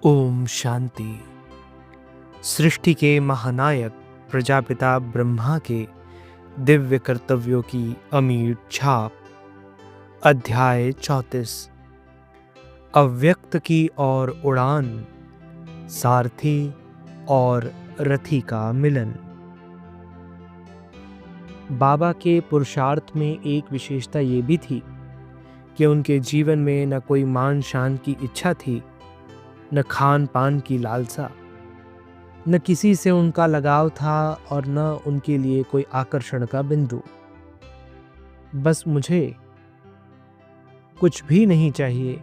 ओम शांति। सृष्टि के महानायक प्रजापिता ब्रह्मा के दिव्य कर्तव्यों की अमीट छाप। अध्याय 34। अव्यक्त की ओर उड़ान, सारथी और रथी का मिलन। बाबा के पुरुषार्थ में एक विशेषता ये भी थी कि उनके जीवन में न कोई मान शान की इच्छा थी, न खान पान की लालसा, न किसी से उनका लगाव था और न उनके लिए कोई आकर्षण का बिंदु। बस मुझे कुछ भी नहीं चाहिए,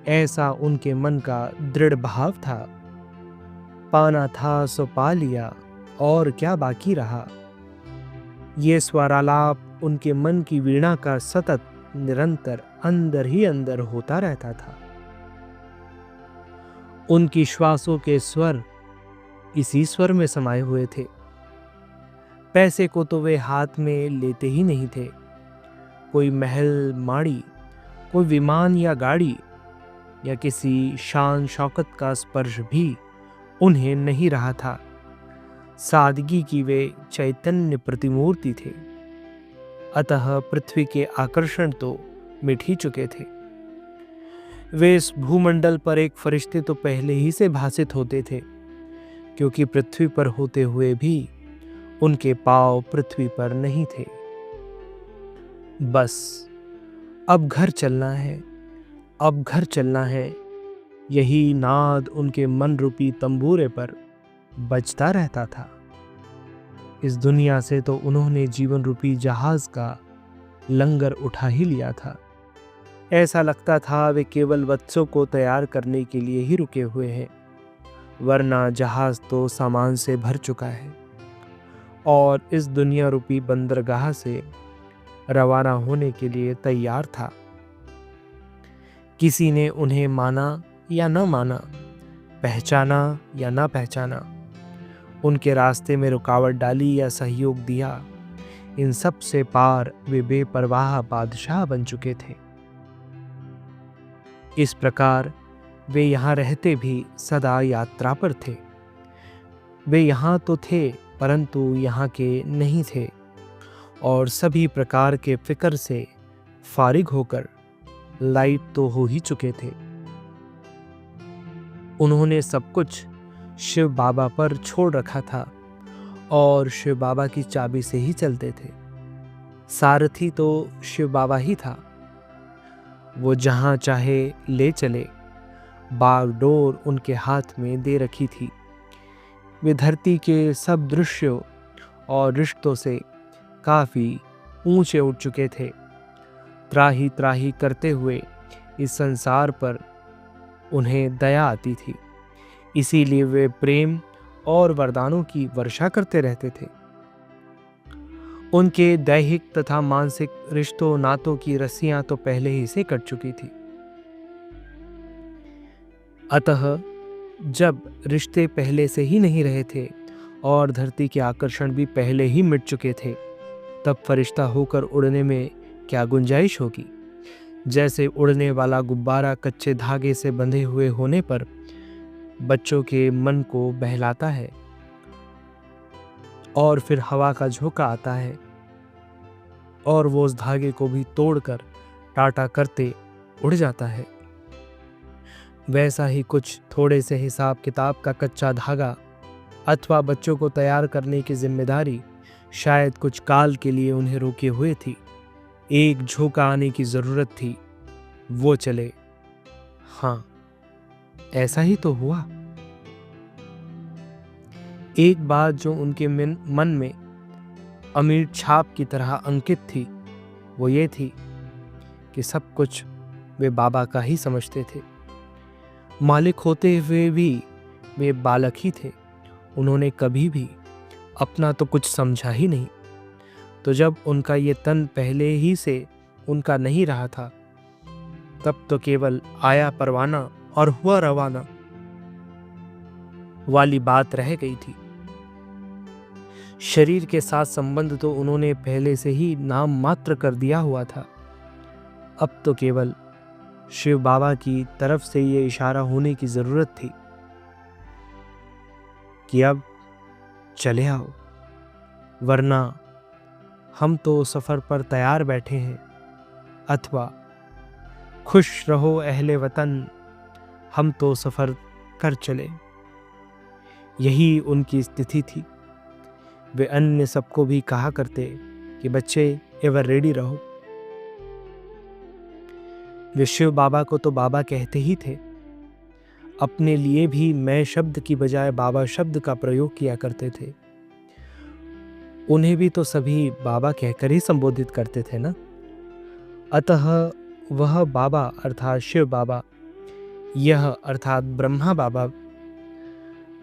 ऐसा उनके मन का दृढ़ भाव था। पाना था सो पा लिया, और क्या बाकी रहा। ये स्वरालाप उनके मन की वीणा का सतत निरंतर अंदर ही अंदर होता रहता था। उनकी श्वासों के स्वर इसी स्वर में समाये हुए थे। पैसे को तो वे हाथ में लेते ही नहीं थे। कोई महल माड़ी, कोई विमान या गाड़ी या किसी शान शौकत का स्पर्श भी उन्हें नहीं रहा था। सादगी की वे चैतन्य प्रतिमूर्ति थे। अतः पृथ्वी के आकर्षण तो मिट ही चुके थे। वे इस भूमंडल पर एक फरिश्ते तो पहले ही से भासित होते थे, क्योंकि पृथ्वी पर होते हुए भी उनके पांव पृथ्वी पर नहीं थे। बस अब घर चलना है, अब घर चलना है, यही नाद उनके मन रूपी तंबूरे पर बजता रहता था। इस दुनिया से तो उन्होंने जीवन रूपी जहाज का लंगर उठा ही लिया था। ऐसा लगता था वे केवल वत्सों को तैयार करने के लिए ही रुके हुए हैं, वरना जहाज तो सामान से भर चुका है और इस दुनिया रूपी बंदरगाह से रवाना होने के लिए तैयार था। किसी ने उन्हें माना या न माना, पहचाना या न पहचाना, उनके रास्ते में रुकावट डाली या सहयोग दिया, इन सब से पार वे बेपरवाह बादशाह बन चुके थे। इस प्रकार वे यहाँ रहते भी सदा यात्रा पर थे। वे यहाँ तो थे, परंतु यहाँ के नहीं थे, और सभी प्रकार के फिक्र से फारिग होकर लाइट तो हो ही चुके थे। उन्होंने सब कुछ शिव बाबा पर छोड़ रखा था और शिव बाबा की चाबी से ही चलते थे। सारथी तो शिव बाबा ही था। वो जहाँ चाहे ले चले, बागडोर उनके हाथ में दे रखी थी। वे धरती के सब दृश्यों और रिश्तों से काफ़ी ऊंचे उठ चुके थे। त्राही त्राही करते हुए इस संसार पर उन्हें दया आती थी, इसीलिए वे प्रेम और वरदानों की वर्षा करते रहते थे। उनके दैहिक तथा मानसिक रिश्तों नातों की रस्सियां तो पहले ही से कट चुकी थी। अतः जब रिश्ते पहले से ही नहीं रहे थे और धरती के आकर्षण भी पहले ही मिट चुके थे, तब फरिश्ता होकर उड़ने में क्या गुंजाइश होगी। जैसे उड़ने वाला गुब्बारा कच्चे धागे से बंधे हुए होने पर बच्चों के मन को बहलाता है और फिर हवा का झोंका आता है और वो उस धागे को भी तोड़कर टाटा करते उड़ जाता है। वैसा ही कुछ थोड़े से हिसाब किताब का कच्चा धागा अथवा बच्चों को तैयार करने की जिम्मेदारी शायद कुछ काल के लिए उन्हें रोके हुए थी। एक झोंका आने की जरूरत थी, वो चले। हाँ, ऐसा ही तो हुआ। एक बात जो उनके मन में अमीर छाप की तरह अंकित थी, वो ये थी कि सब कुछ वे बाबा का ही समझते थे। मालिक होते हुए भी वे बालक ही थे। उन्होंने कभी भी अपना तो कुछ समझा ही नहीं। तो जब उनका ये तन पहले ही से उनका नहीं रहा था, तब तो केवल आया परवाना और हुआ रवाना वाली बात रह गई थी। शरीर के साथ संबंध तो उन्होंने पहले से ही नाम मात्र कर दिया हुआ था। अब तो केवल शिव बाबा की तरफ से ये इशारा होने की जरूरत थी कि अब चले आओ, वरना हम तो सफर पर तैयार बैठे हैं, अथवा खुश रहो अहले वतन, हम तो सफर कर चले। यही उनकी स्थिति थी। वे अन्य सबको भी कहा करते कि बच्चे एवर रेडी रहो। वे शिव बाबा को तो बाबा कहते ही थे, अपने लिए भी मैं शब्द की बजाय बाबा शब्द का प्रयोग किया करते थे। उन्हें भी तो सभी बाबा कहकर ही संबोधित करते थे ना। अतः वह बाबा अर्थात शिव बाबा, यह अर्थात ब्रह्मा बाबा,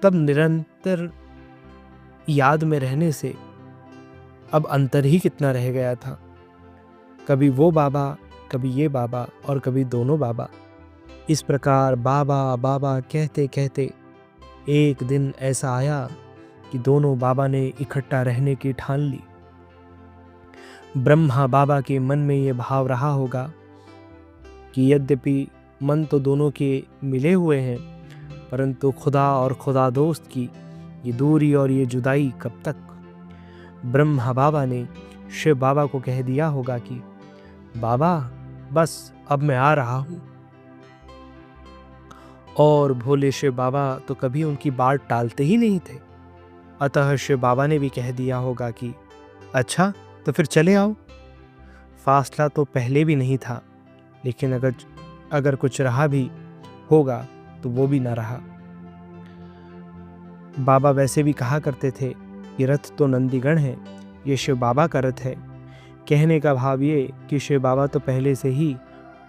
तब निरंतर याद में रहने से अब अंतर ही कितना रह गया था। कभी वो बाबा, कभी ये बाबा और कभी दोनों बाबा। इस प्रकार बाबा बाबा कहते कहते एक दिन ऐसा आया कि दोनों बाबा ने इकट्ठा रहने की ठान ली। ब्रह्मा बाबा के मन में ये भाव रहा होगा कि यद्यपि मन तो दोनों के मिले हुए हैं, परंतु खुदा और खुदा दोस्त की ये दूरी और ये जुदाई कब तक। ब्रह्मा बाबा ने शिव बाबा को कह दिया होगा कि बाबा बस अब मैं आ रहा हूँ। और भोले शिव बाबा तो कभी उनकी बात टालते ही नहीं थे। अतः शिव बाबा ने भी कह दिया होगा कि अच्छा तो फिर चले आओ। फासला तो पहले भी नहीं था, लेकिन अगर कुछ रहा भी होगा तो वो भी ना रहा। बाबा वैसे भी कहा करते थे, ये रथ तो नंदीगण है, ये शिव बाबा का रथ है। कहने का भाव ये कि शिव बाबा तो पहले से ही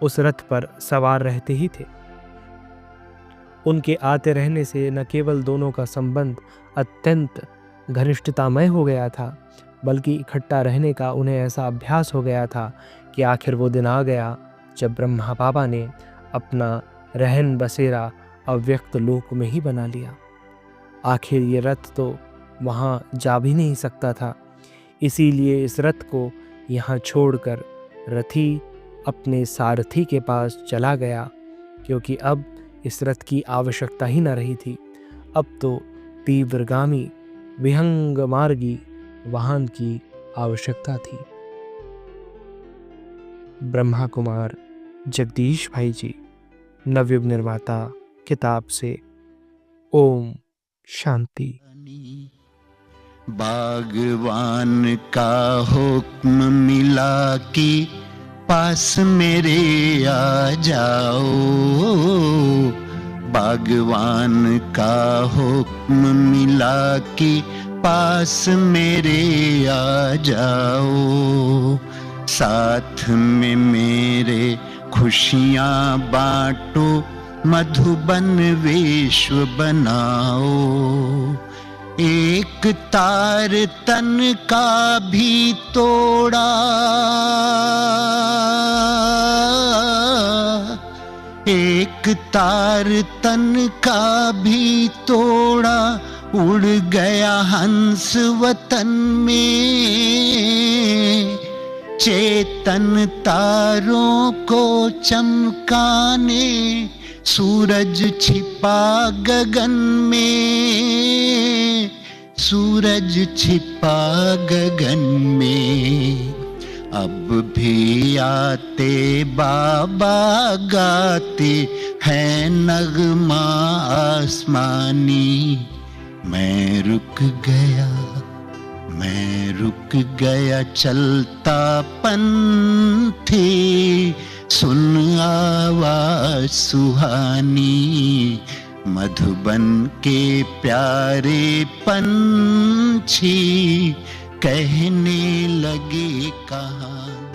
उस रथ पर सवार रहते ही थे। उनके आते रहने से न केवल दोनों का संबंध अत्यंत घनिष्ठतामय हो गया था, बल्कि इकट्ठा रहने का उन्हें ऐसा अभ्यास हो गया था कि आखिर वो दिन आ गया जब ब्रह्मा बाबा ने अपना रहन बसेरा अव्यक्त लोक में ही बना लिया। आखिर ये रथ तो वहाँ जा भी नहीं सकता था, इसीलिए इस रथ को यहाँ छोड़कर रथी अपने सारथी के पास चला गया, क्योंकि अब इस रथ की आवश्यकता ही न रही थी। अब तो तीव्रगामी विहंग मार्गी वाहन की आवश्यकता थी। ब्रह्मा कुमार जगदीश भाई जी, नवयुग निर्माता, किताब से। ओम शांति। बागवान का हुक्म मिला कि पास मेरे आ जाओ, बागवान का हुक्म मिला कि पास मेरे आ जाओ, साथ में मेरे खुशियाँ बांटो, मधुबन विश्व बनाओ। एक तार तन का भी तोड़ा, एक तार तन का भी तोड़ा, उड़ गया हंस वतन में, चेतन तारों को चमकाने सूरज छिपा गगन में, सूरज छिपा गगन में। अब भी आते बाबा गाते हैं नगमा आसमानी, मैं रुक गया चलता पंथी, सुन आवाज सुहानी, मधुबन के प्यारे पंछी कहने लगे कहानी।